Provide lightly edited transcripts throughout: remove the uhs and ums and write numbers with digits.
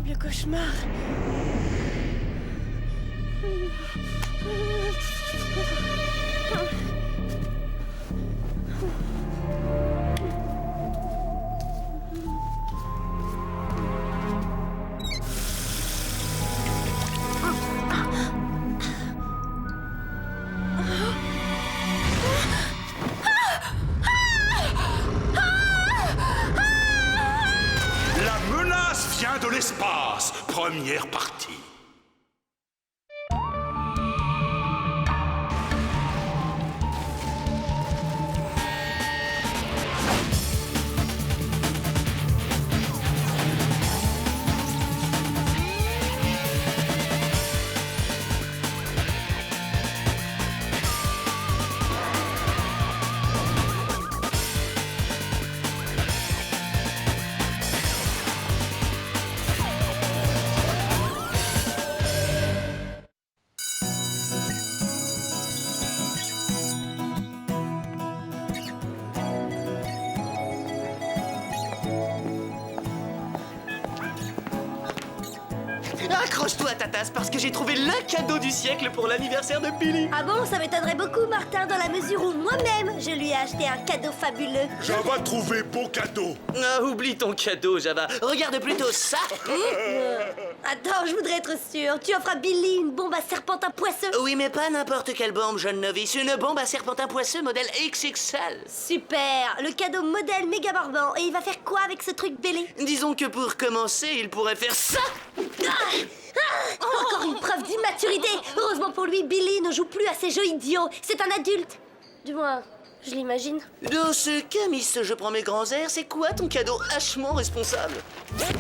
terrible cauchemar. La menace vient de l'espace. Première partie. Accroche-toi à ta tasse parce que j'ai trouvé le cadeau du siècle pour l'anniversaire de Billy. Ah bon, ça m'étonnerait beaucoup, Martin, dans la mesure où moi-même, je lui ai acheté un cadeau fabuleux. Java trouvé beau cadeau. Ah, oublie ton cadeau, Java. Regarde plutôt ça. Attends, je voudrais être sûre. Tu offres à Billy une bombe à serpentin poisseux? Oui, mais pas n'importe quelle bombe, jeune novice. Une bombe à serpentin poisseux modèle XXL. Super. Le cadeau modèle méga barbant. Et il va faire quoi avec ce truc, Billy? Disons que pour commencer, il pourrait faire ça. Encore une preuve d'immaturité. Heureusement pour lui, Billy ne joue plus à ces jeux idiots. C'est un adulte. Du moins, je l'imagine. Dans ce cas, Miss, je prends mes grands airs, c'est quoi ton cadeau hachement responsable?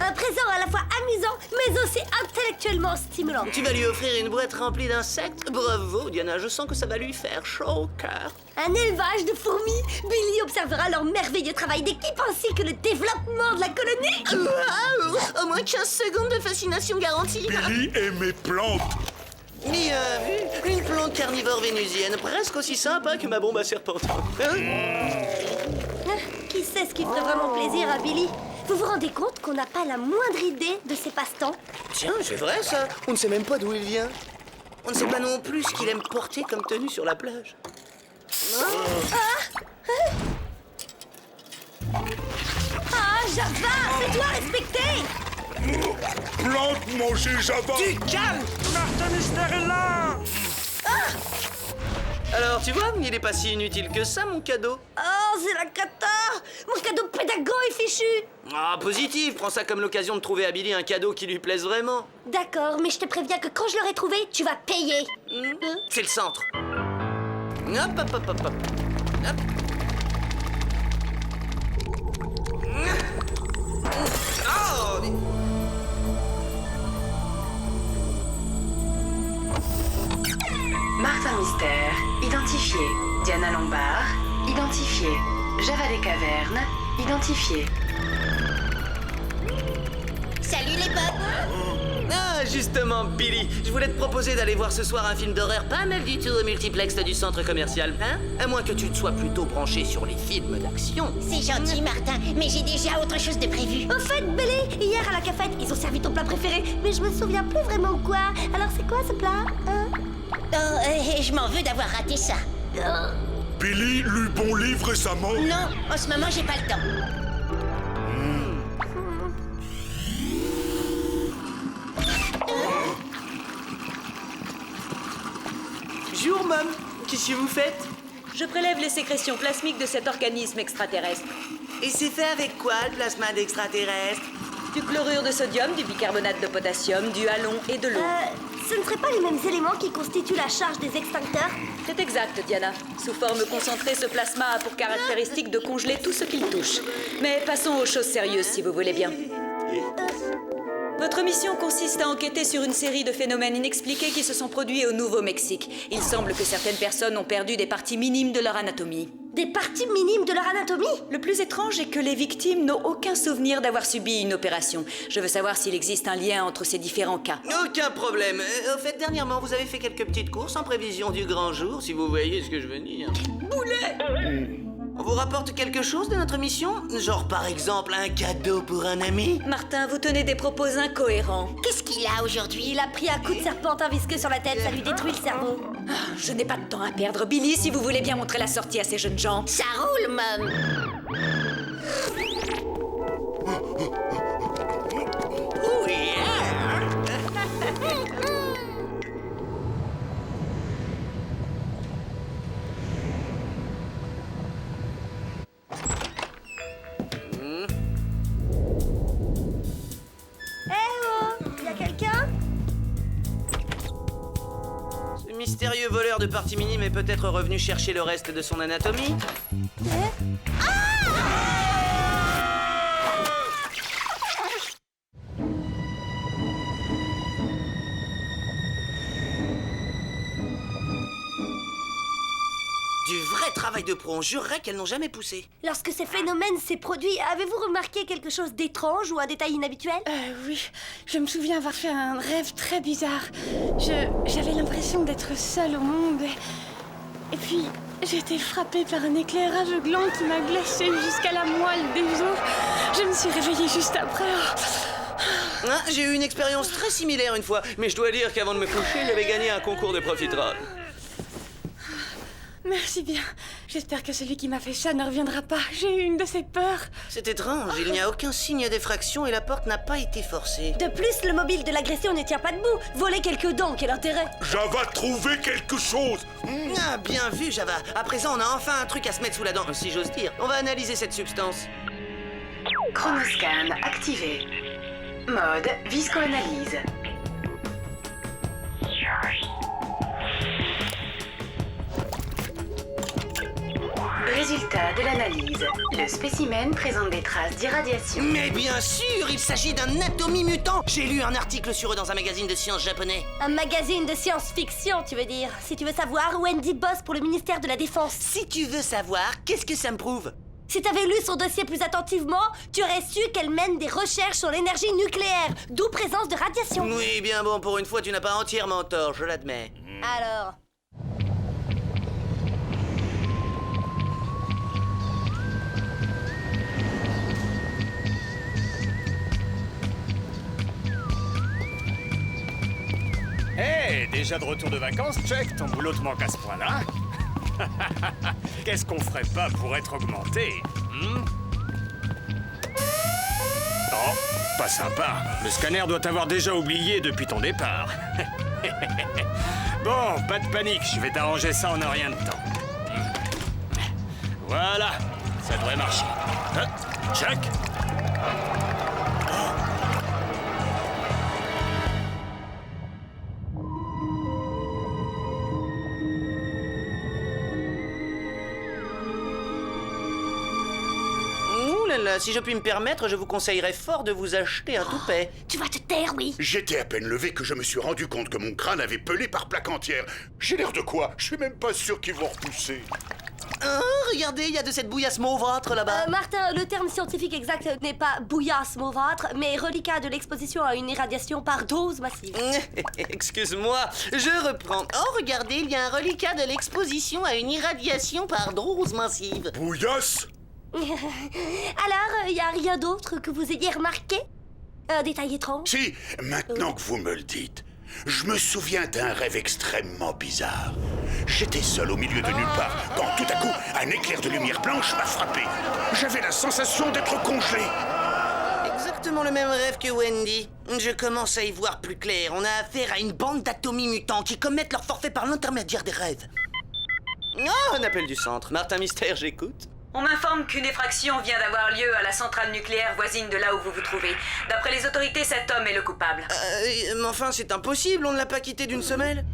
Un présent à la fois amusant, mais aussi intellectuellement stimulant. Tu vas lui offrir une boîte remplie d'insectes? Bravo, Diana, je sens que ça va lui faire chaud au cœur. Un élevage de fourmis. Billy observera leur merveilleux travail d'équipe ainsi que le développement de la colonie. Waouh! Au moins 15 secondes de fascination garantie. Billy et mes plantes. Bien vu, une plante carnivore vénusienne, presque aussi sympa que ma bombe à serpentin. Qui sait ce qui ferait vraiment plaisir à Billy? Vous vous rendez compte qu'on n'a pas la moindre idée de ses passe-temps? Tiens, c'est vrai ça. On ne sait même pas d'où il vient. On ne sait pas non plus ce qu'il aime porter comme tenue sur la plage. Ah, Java, fais-toi respecter! Plante manger Java. Calme! Martin Mystère est là! Alors, tu vois, il est pas si inutile que ça, mon cadeau. Oh, c'est la cata! Mon cadeau pédago est fichu! Ah, positif, prends ça comme l'occasion de trouver à Billy un cadeau qui lui plaise vraiment. D'accord, mais je te préviens que quand je l'aurai trouvé, tu vas payer. C'est le centre. Hop, hop, hop, hop, hop. Hop. Oh! Martin Mystère, identifié. Diana Lombard, identifié. Java des Cavernes, identifié. Salut les potes! Ah, justement, Billy, je voulais te proposer d'aller voir ce soir un film d'horreur pas mal du tout au multiplex du centre commercial, hein? À moins que tu te sois plutôt branché sur les films d'action. C'est gentil, Martin, mais j'ai déjà autre chose de prévu. Au fait, Billy, hier à la cafette, ils ont servi ton plat préféré, mais je me souviens plus vraiment quoi. Alors c'est quoi ce plat, hein? Oh, je m'en veux d'avoir raté ça. Billy lut bon livre récemment. Non, en ce moment, j'ai pas le temps. Bonjour, Mom. Qu'est-ce que vous faites? Je prélève les sécrétions plasmiques de cet organisme extraterrestre. Et c'est fait avec quoi, le plasma d'extraterrestre? Du chlorure de sodium, du bicarbonate de potassium, du halon et de l'eau. Ce ne seraient pas les mêmes éléments qui constituent la charge des extincteurs? C'est exact, Diana. Sous forme concentrée, ce plasma a pour caractéristique de congeler tout ce qu'il touche. Mais passons aux choses sérieuses, si vous voulez bien. Votre mission consiste à enquêter sur une série de phénomènes inexpliqués qui se sont produits au Nouveau-Mexique. Il semble que certaines personnes ont perdu des parties minimes de leur anatomie. Des parties minimes de leur anatomie? Le plus étrange est que les victimes n'ont aucun souvenir d'avoir subi une opération. Je veux savoir s'il existe un lien entre ces différents cas. Aucun problème. Au fait, dernièrement, vous avez fait quelques petites courses en prévision du grand jour, si vous voyez ce que je veux dire. Boulet! On vous rapporte quelque chose de notre mission? Genre par exemple un cadeau pour un ami? Martin, vous tenez des propos incohérents. Qu'est-ce qu'il a aujourd'hui? Il a pris un coup de serpentin visqueux sur la tête, ça lui détruit le cerveau. Je n'ai pas de temps à perdre, Billy, si vous voulez bien montrer la sortie à ces jeunes gens. Ça roule, Mom. Oh yeah! Y'a quelqu'un? Ce mystérieux voleur de parties minimes est peut-être revenu chercher le reste de son anatomie. Du vrai travail de pro, on jurerait qu'elles n'ont jamais poussé. Lorsque ces phénomènes s'est produit, avez-vous remarqué quelque chose d'étrange ou un détail inhabituel? Oui, je me souviens avoir fait un rêve très bizarre. J'avais l'impression d'être seule au monde. Et puis, j'ai été frappée par un éclairage gland qui m'a glacée jusqu'à la moelle des os. Je me suis réveillée juste après. Hein, j'ai eu une expérience très similaire une fois, mais je dois dire qu'avant de me coucher, j'avais gagné un concours de profiterole. Merci bien. J'espère que celui qui m'a fait ça ne reviendra pas. J'ai eu une de ces peurs. C'est étrange, il n'y a aucun signe d'effraction et la porte n'a pas été forcée. De plus, le mobile de l'agression ne tient pas debout. Voler quelques dents, quel intérêt? Java trouvé quelque chose. Ah, bien vu, Java. À présent, on a enfin un truc à se mettre sous la dent, si j'ose dire. On va analyser cette substance. Chronoscan activé. Mode viscoanalyse. Résultat de l'analyse. Le spécimen présente des traces d'irradiation. Mais bien sûr, il s'agit d'un atomi mutant. J'ai lu un article sur eux dans un magazine de sciences japonais. Un magazine de science-fiction, tu veux dire? Si tu veux savoir, Wendy bosse pour le ministère de la Défense. Si tu veux savoir, qu'est-ce que ça me prouve? Si t'avais lu son dossier plus attentivement, tu aurais su qu'elle mène des recherches sur l'énergie nucléaire, d'où présence de radiation. Oui, bien bon, pour une fois, tu n'as pas entièrement tort, je l'admets. Alors... Hé, déjà de retour de vacances, check, ton boulot te manque à ce point-là. Qu'est-ce qu'on ferait pas pour être augmenté? Oh, pas sympa. Le scanner doit t'avoir déjà oublié depuis ton départ. Bon, pas de panique, je vais t'arranger ça en un rien de temps. Voilà, ça devrait marcher. Check. Si je puis me permettre, je vous conseillerais fort de vous acheter un toupet. Tu vas te taire, oui. J'étais à peine levé que je me suis rendu compte que mon crâne avait pelé par plaque entière. J'ai l'air de quoi? Je suis même pas sûr qu'ils vont repousser. Hein, regardez, il y a de cette bouillasse mauvâtre là-bas. Martin, le terme scientifique exact n'est pas bouillasse mauvâtre, mais reliquat de l'exposition à une irradiation par dose massive. Excuse-moi, je reprends. Oh, regardez, il y a un reliquat de l'exposition à une irradiation par dose massive. Bouillasse? Alors, y a rien d'autre que vous ayez remarqué? Un détail étrange? Si, maintenant que vous me le dites, je me souviens d'un rêve extrêmement bizarre. J'étais seul au milieu de nulle part, quand tout à coup, un éclair de lumière blanche m'a frappé. J'avais la sensation d'être congelé. Exactement le même rêve que Wendy. Je commence à y voir plus clair. On a affaire à une bande d'atomies mutants qui commettent leur forfait par l'intermédiaire des rêves. Ah, un appel du centre. Martin Mystère, j'écoute. On m'informe qu'une effraction vient d'avoir lieu à la centrale nucléaire voisine de là où vous vous trouvez. D'après les autorités, cet homme est le coupable. Mais enfin, c'est impossible, on ne l'a pas quitté d'une semelle.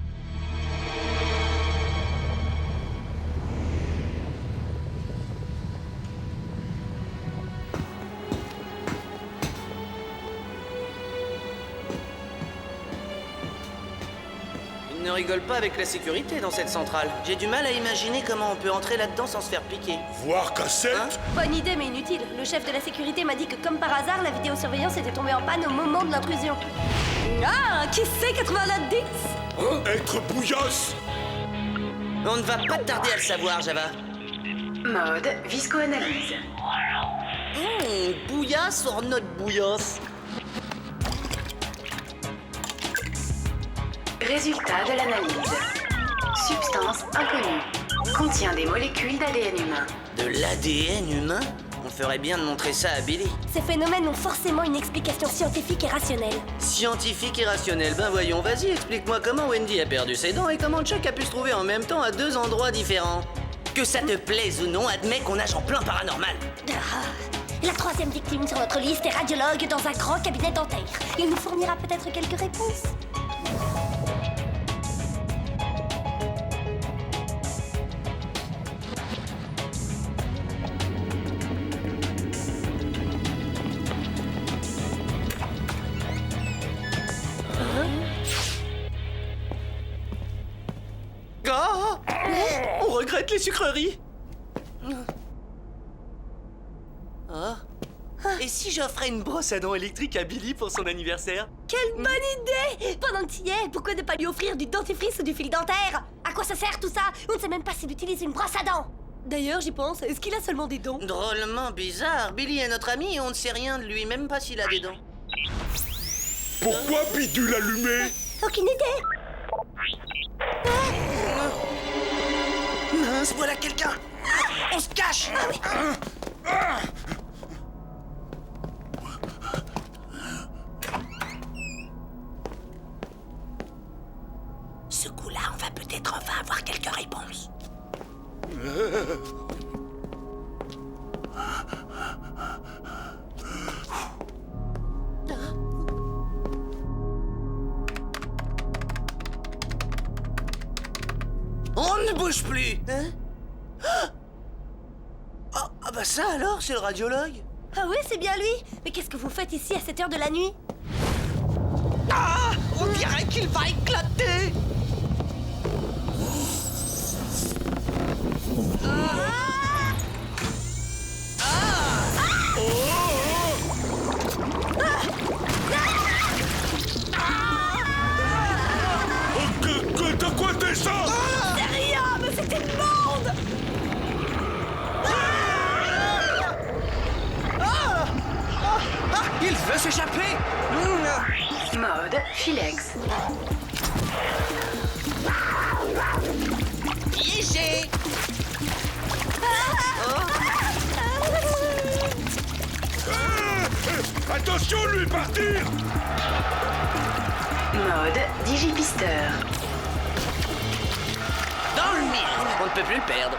Il ne rigole pas avec la sécurité dans cette centrale. J'ai du mal à imaginer comment on peut entrer là-dedans sans se faire piquer. Voir cassette? Hein? Bonne idée, mais inutile. Le chef de la sécurité m'a dit que, comme par hasard, la vidéosurveillance était tombée en panne au moment de l'intrusion. Ah, qui c'est 8910? Être bouillasse? On ne va pas tarder à le savoir, Java. Mode visco-analyse. Bouillasse or not bouillasse? Résultat de l'analyse. Substance inconnue. Contient des molécules d'ADN humain. De l'ADN humain? On ferait bien de montrer ça à Billy. Ces phénomènes ont forcément une explication scientifique et rationnelle. Scientifique et rationnel, ben voyons, vas-y, explique-moi comment Wendy a perdu ses dents et comment Chuck a pu se trouver en même temps à 2 endroits différents. Que ça te plaise ou non, admets qu'on nage en plein paranormal. La 3e victime sur notre liste est radiologue dans un grand cabinet dentaire. Il nous fournira peut-être quelques réponses. Oh, on regrette les sucreries. Oh. Et si j'offrais une brosse à dents électrique à Billy pour son anniversaire? Quelle bonne idée! Pendant que tu y es, pourquoi ne pas lui offrir du dentifrice ou du fil dentaire? À quoi ça sert tout ça? On ne sait même pas s'il utilise une brosse à dents. D'ailleurs, j'y pense, est-ce qu'il a seulement des dents? Drôlement bizarre. Billy est notre ami et on ne sait rien de lui, même pas s'il a des dents. Pourquoi bidule allumé? Aucune idée. Mince, voilà quelqu'un. On se cache. Ce coup-là, on va peut-être enfin avoir quelques réponses. On ne bouge plus. Hein? Ah bah ça alors, c'est le radiologue. Ah oui, c'est bien lui. Mais qu'est-ce que vous faites ici à cette heure de la nuit? Ah, on dirait qu'il va éclater. De quoi t'es ça? C'est rien, mais c'était le monde. Il veut s'échapper. Mode Filex. Piégé. Attention, lui, partir! Mode Digipisteur. Dans le mille. On ne peut plus le perdre.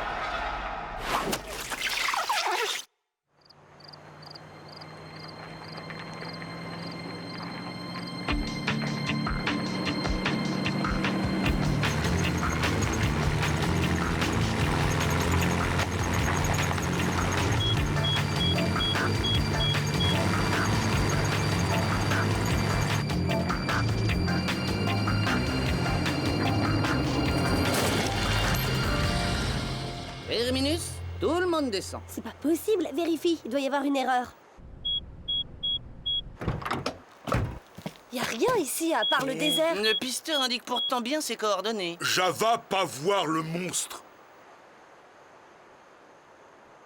Terminus, tout le monde descend. C'est pas possible, vérifie, il doit y avoir une erreur. Y a rien ici à part le désert. Le pisteur indique pourtant bien ses coordonnées. Java pas voir le monstre.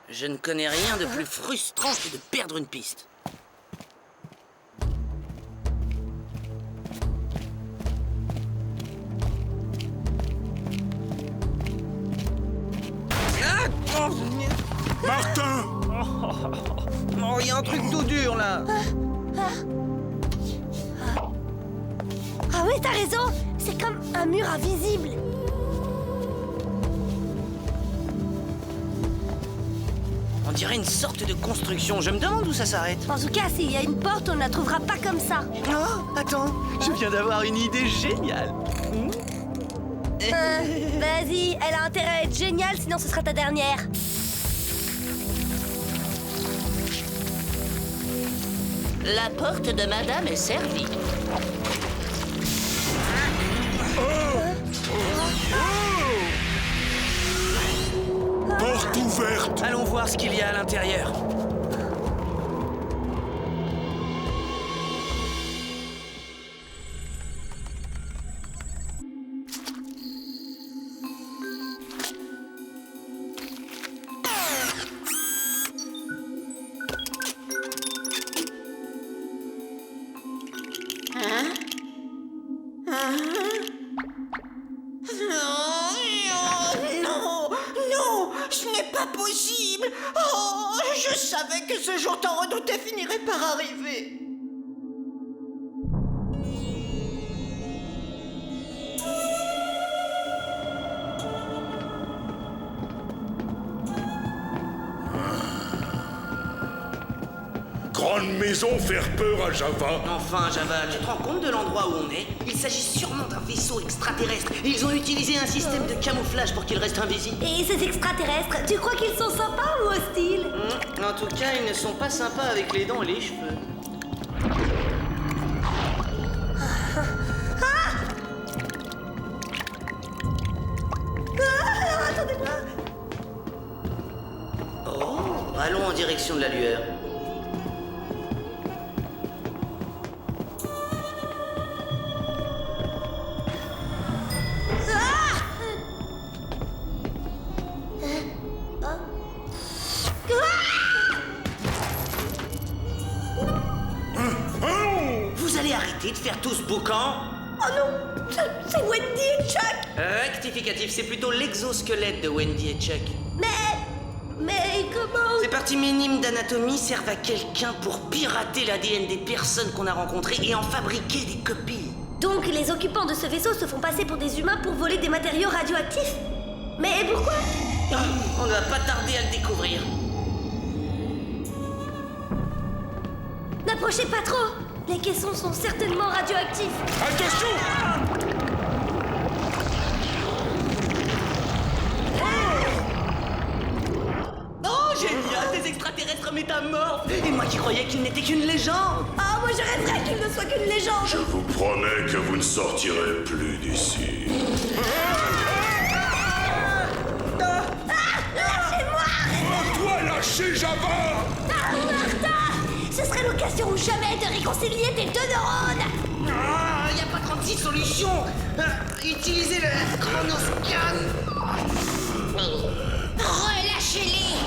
Je ne connais rien de plus frustrant que de perdre une piste. Martin! Oh, il y a un truc tout dur là. Ah oui, t'as raison, c'est comme un mur invisible. On dirait une sorte de construction. Je me demande où ça s'arrête. En tout cas, s'il y a une porte, on ne la trouvera pas comme ça. Oh, attends, je viens d'avoir une idée géniale. Vas-y, elle a intérêt à être géniale, sinon ce sera ta dernière. La porte de madame est servie. Porte ouverte! Allons voir ce qu'il y a à l'intérieur. que ce jour tant redouté finirait par arriver. Grande maison faire peur à Java. Enfin, Java, tu te rends compte de l'endroit où on est? Il s'agit sûrement d'un vaisseau extraterrestre. Et ils ont utilisé un système de camouflage pour qu'il reste invisible. Et ces extraterrestres, tu crois qu'ils sont sympas ou hostiles? En tout cas, ils ne sont pas sympas avec les dents et les cheveux. Attendez-moi. Oh, allons en direction de la lueur. Vous allez arrêter de faire tout ce boucan? Oh non, c'est Wendy et Chuck. Rectificatif, c'est plutôt l'exosquelette de Wendy et Chuck. Mais comment? Ces parties minimes d'anatomie servent à quelqu'un pour pirater l'ADN des personnes qu'on a rencontrées et en fabriquer des copies. Donc les occupants de ce vaisseau se font passer pour des humains pour voler des matériaux radioactifs? Mais pourquoi? On ne va pas tarder à le découvrir. N'approchez pas trop. Les caissons sont certainement radioactifs. Attention! Oh, génial, des extraterrestres métamorphes. Et moi qui croyais qu'ils n'étaient qu'une légende. Ah, moi je rêverais qu'il ne soit qu'une légende. Je vous promets que vous ne sortirez plus d'ici. Lâchez-moi! Toi, lâchez Java! Ah, Martha! Ce serait l'occasion ou jamais de réconcilier tes deux neurones. Ah, y a pas 36 solutions. Utilisez le chronoscan. Relâchez-les.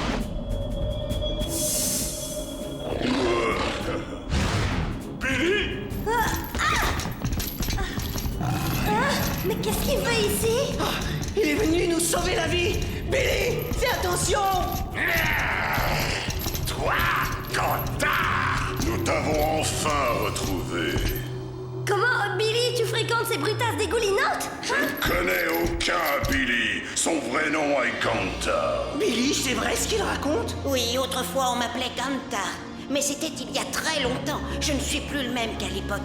Billy! Mais qu'est-ce qu'il fait ici? Il est venu nous sauver la vie. Billy, fais attention. Toi, Quentin! Nous t'avons enfin retrouvé. Comment, Billy, tu fréquentes ces brutasses dégoulinantes? Je ne connais aucun Billy. Son vrai nom est Kanta. Billy, c'est vrai ce qu'il raconte? Oui, autrefois on m'appelait Kanta. Mais c'était il y a très longtemps. Je ne suis plus le même qu'à l'époque.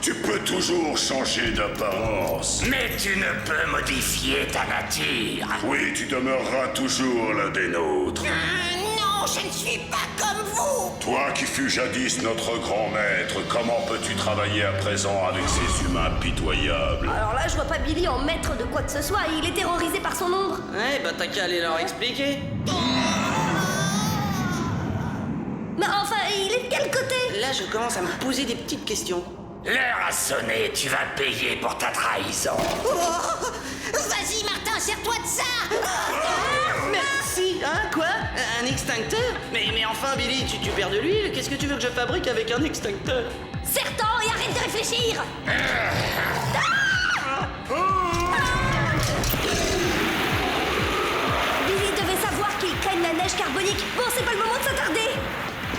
Tu peux toujours changer d'apparence. Mais tu ne peux modifier ta nature. Oui, tu demeureras toujours l'un des nôtres. Non, je ne suis pas comme vous. Toi qui fus jadis notre grand maître, comment peux-tu travailler à présent avec ces humains pitoyables? Alors là, je vois pas Billy en maître de quoi que ce soit. Il est terrorisé par son ombre. Ouais, bah t'as qu'à aller leur expliquer. Mais enfin, il est de quel côté? Là, je commence à me poser des petites questions. L'heure a sonné, tu vas payer pour ta trahison. Vas-y, Martin, sers-toi de ça. Merci, hein, quoi? Un extincteur? Mais enfin, Billy, tu perds de l'huile? Qu'est-ce que tu veux que je fabrique avec un extincteur? Serre-t'en et arrête de réfléchir. Billy devait savoir qu'ils craignent la neige carbonique. Bon, c'est pas le moment de s'attarder.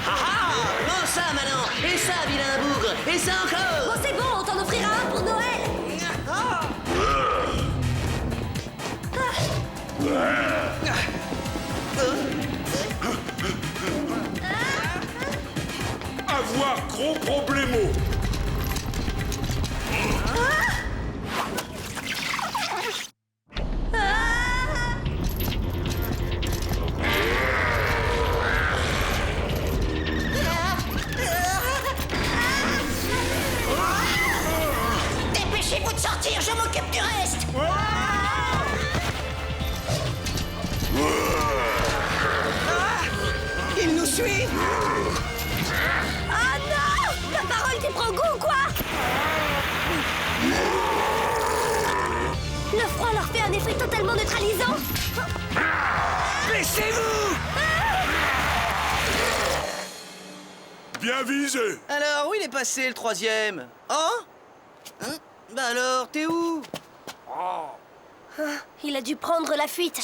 Ah, prends ça maintenant. Et ça, vilain bougre. Et ça encore. Bon, c'est bon, on t'en offrira un pour Noël. Avoir gros problémo. Dépêchez-vous de sortir, je m'occupe du reste. Il nous suit. Ah non! Ta parole t'y prend goût ou quoi? Le froid leur fait un effet totalement neutralisant. Laissez-vous. Bien visé. Alors, où il est passé le troisième? Oh? Hein? Bah alors, t'es où? Il a dû prendre la fuite.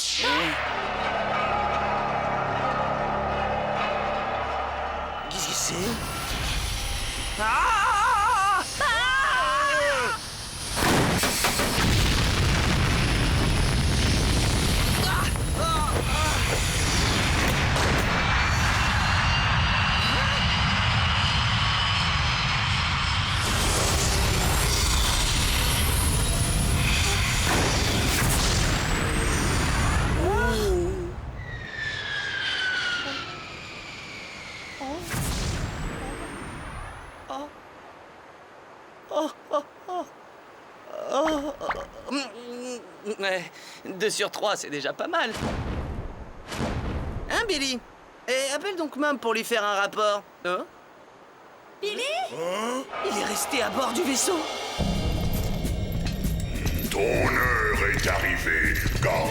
Qui c'est? Ah! Ouais, 2 sur 3, c'est déjà pas mal. Hein, Billy? Et appelle donc Mum pour lui faire un rapport. Hein? Billy? Il est resté à bord du vaisseau. Ton heure est arrivée, Gant.